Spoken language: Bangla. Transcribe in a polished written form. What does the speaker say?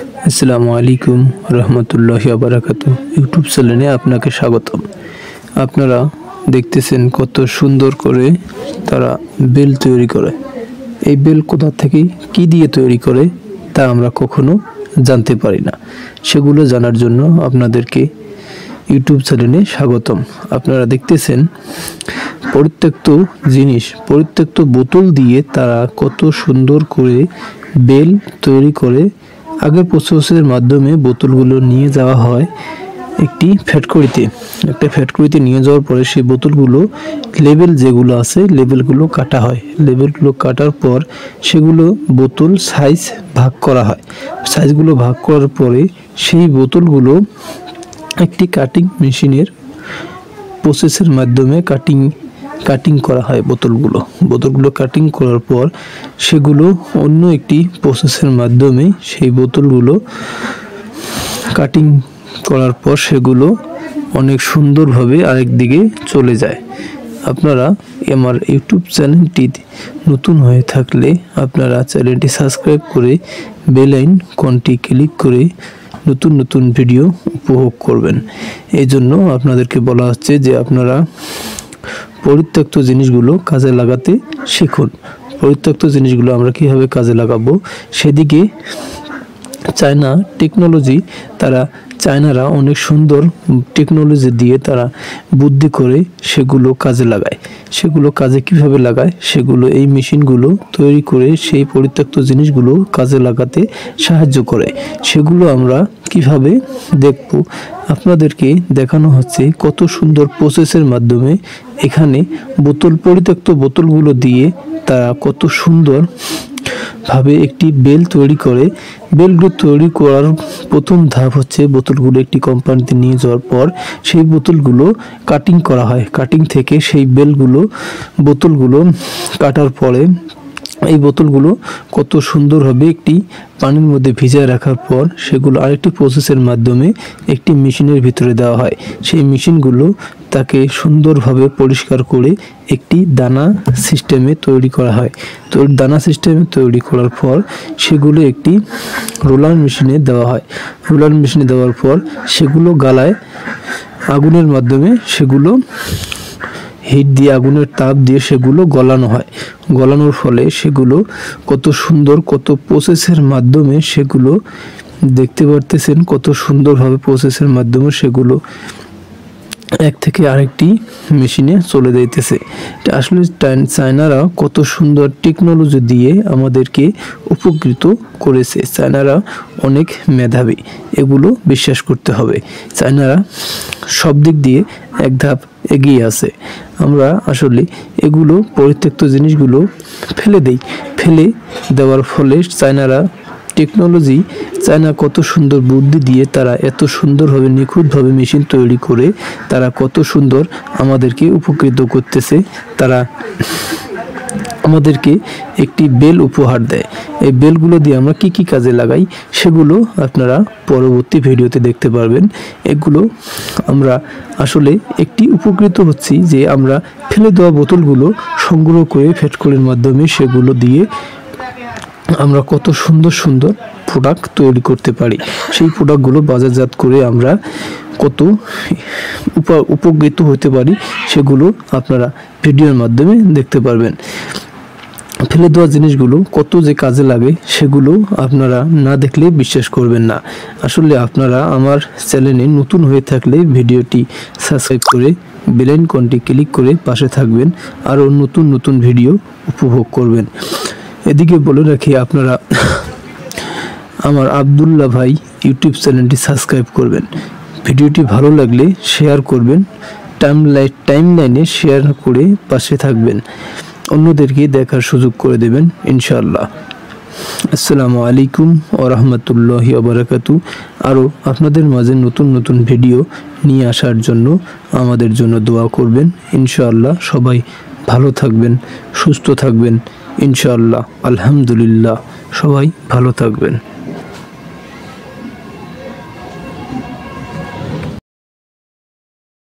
আসসালামু আলাইকুম রহমতুল্লাহি ওয়া বারাকাতুহু। ইউটিউব চ্যানেলে আপনাকে স্বাগতম। আপনারা দেখতেছেন কত সুন্দর করে তারা বেল তৈরি করে। এই বেল কোথা থেকে কি দিয়ে তৈরি করে তা আমরা কখনো জানতে পারি না। সেগুলো জানার জন্য আপনাদেরকে ইউটিউব চ্যানেলে স্বাগতম। আপনারা দেখতেছেন পরিত্যক্ত জিনিস, পরিত্যক্ত বোতল দিয়ে তারা কত সুন্দর করে বেল তৈরি করে। আগের প্রসেসের মাধ্যমে বোতলগুলো নিয়ে যাওয়া হয় একটি ফ্যাক্টরিতে নিয়ে যাওয়ার পরে সেই বোতলগুলো লেবেল যেগুলো আছে লেবেলগুলো কাটা হয়। লেবেলগুলো কাটার পর সেগুলো বোতল সাইজ ভাগ করা হয়। সাইজগুলো ভাগ করার পরে সেই বোতলগুলো একটি কাটিং মেশিনের প্রসেসের মাধ্যমে কাটিং করা হয়। বোতলগুলো কাটিং করার পর সেগুলো অন্য একটি প্রসেসের মাধ্যমে সেই বোতলগুলো কাটিং করার পর সেগুলো অনেক সুন্দরভাবে আরেক দিকে চলে যায়। আপনারা আমার ইউটিউব চ্যানেলটি নতুন হয়ে থাকলে আপনারা চ্যানেলটি সাবস্ক্রাইব করে বেল আইকনটি ক্লিক করে নতুন নতুন ভিডিও উপভোগ করবেন। এই জন্য আপনাদেরকে বলা হচ্ছে যে আপনারা পরিত্যক্ত জিনিসগুলো কাজে লাগাতে শিখুন। পরিত্যক্ত জিনিসগুলো আমরা কিভাবে কাজে লাগাবো সেদিকে চায়নারা অনেক সুন্দর টেকনোলজি দিয়ে তারা বুদ্ধি করে সেগুলো কাজে লাগায়। সেগুলো কাজে কিভাবে লাগায় সেগুলো এই মেশিনগুলো তৈরি করে সেই পরিত্যক্ত জিনিসগুলো কাজে লাগাতে সাহায্য করে। সেগুলো আমরা কিভাবে দেখব আপনাদেরকে দেখানো হচ্ছে কত সুন্দর প্রসেসের মাধ্যমে এখানে পরিত্যক্ত বোতলগুলো দিয়ে তারা কত সুন্দর ভাবে একটি বেল তৈরি করে। বেলগুলো তৈরি করার প্রথম ধাপ হচ্ছে বোতলগুলো একটি কোম্পানিতে নিয়ে যাওয়ার পর সেই বোতলগুলো কাটিং করা হয়। কাটিং থেকে সেই বোতলগুলো কাটার পরে এই বোতলগুলো কত সুন্দরভাবে একটি পানির মধ্যে ভিজিয়ে রাখার পর সেগুলো আরেকটি প্রসেসের মাধ্যমে একটি মেশিনের ভিতরে দেওয়া হয়। সেই মেশিনগুলো তাকে সুন্দরভাবে পরিষ্কার করে একটি দানা সিস্টেমে তৈরি করা হয়। তো দানা সিস্টেমে তৈরি করার পর সেগুলো একটি রোলার মেশিনে দেওয়া হয়। রোলার মেশিনে দেওয়ার পর সেগুলো গালায় আগুনের মাধ্যমে সেগুলো হিট দিয়ে আগুনের তাপ দিয়ে সেগুলো গলানো হয়। গলানোর ফলে সেগুলো কত সুন্দর কত প্রসেসের মাধ্যমে সেগুলো দেখতে পারতেছেন কত সুন্দরভাবে প্রসেসের মাধ্যমে সেগুলো এক থেকে আরেকটি মেশিনে চলে যাইতেছে। এটা আসলে চায়নারা কত সুন্দর টেকনোলজি দিয়ে আমাদেরকে উপকৃত করেছে। চায়নারা অনেক মেধাবী, এগুলো বিশ্বাস করতে হবে। চায়নারা সব দিক দিয়ে এক ধাপ এগিয়ে আছে। আমরা আসলে এগুলো পরিত্যক্ত জিনিসগুলো ফেলে দেওয়ার ফলে চায়না কত সুন্দর বুদ্ধি দিয়ে তারা এত সুন্দরভাবে নিখুঁতভাবে মেশিন তৈরি করে তারা কত সুন্দর আমাদেরকে উপকৃত করতেছে। তারা আমাদেরকে একটি বেল উপহার দেয়। এই বেলগুলো দিয়ে আমরা কি কাজে লাগাই সেগুলো আপনারা পরবর্তী ভিডিওতে দেখতে পারবেন। এগুলো আমরা আসলে একটি উপকৃত হচ্ছি যে আমরা ফেলে দেওয়া বোতলগুলো সংগ্রহ করে ফ্যাক্টরির মাধ্যমে সেগুলো দিয়ে আমরা কত সুন্দর প্রোডাক্ট তৈরি করতে পারি। সেই প্রোডাক্টগুলো বাজারজাত করে আমরা কত উপকৃত হতে পারি সেগুলো আপনারা ভিডিওর মাধ্যমে দেখতে পারবেন। ফেলে দেওয়া জিনিসগুলো কত যে কাজে লাগে সেগুলো আপনারা না দেখলে বিশ্বাস করবেন না। আসলে আপনারা আমার চ্যানেলে নতুন হয়ে থাকলে ভিডিওটি সাবস্ক্রাইব করে বেল আইকনটি ক্লিক করে পাশে থাকবেন, আরও নতুন ভিডিও উপভোগ করবেন। এদিকে বলে রাখি আপনারা আমার আব্দুল্লাহ ভাই ইউটিউব চ্যানেলটি সাবস্ক্রাইব করবেন। ভিডিওটি ভালো লাগলে শেয়ার করবেন, টাইমলাইনে শেয়ার করে পাশে থাকবেন, অন্যদেরকে দেখার সুযোগ করে দেবেন ইনশাআল্লাহ। আসসালামু আলাইকুম ওয়া রাহমাতুল্লাহি ওয়া বারাকাতুহু। আরও আপনাদের মাঝে নতুন ভিডিও নিয়ে আসার জন্য আমাদের জন্য দোয়া করবেন ইনশাআল্লাহ। সবাই ভালো থাকবেন, সুস্থ থাকবেন ইনশাআল্লাহ। আলহামদুলিল্লাহ, সবাই ভালো থাকবেন।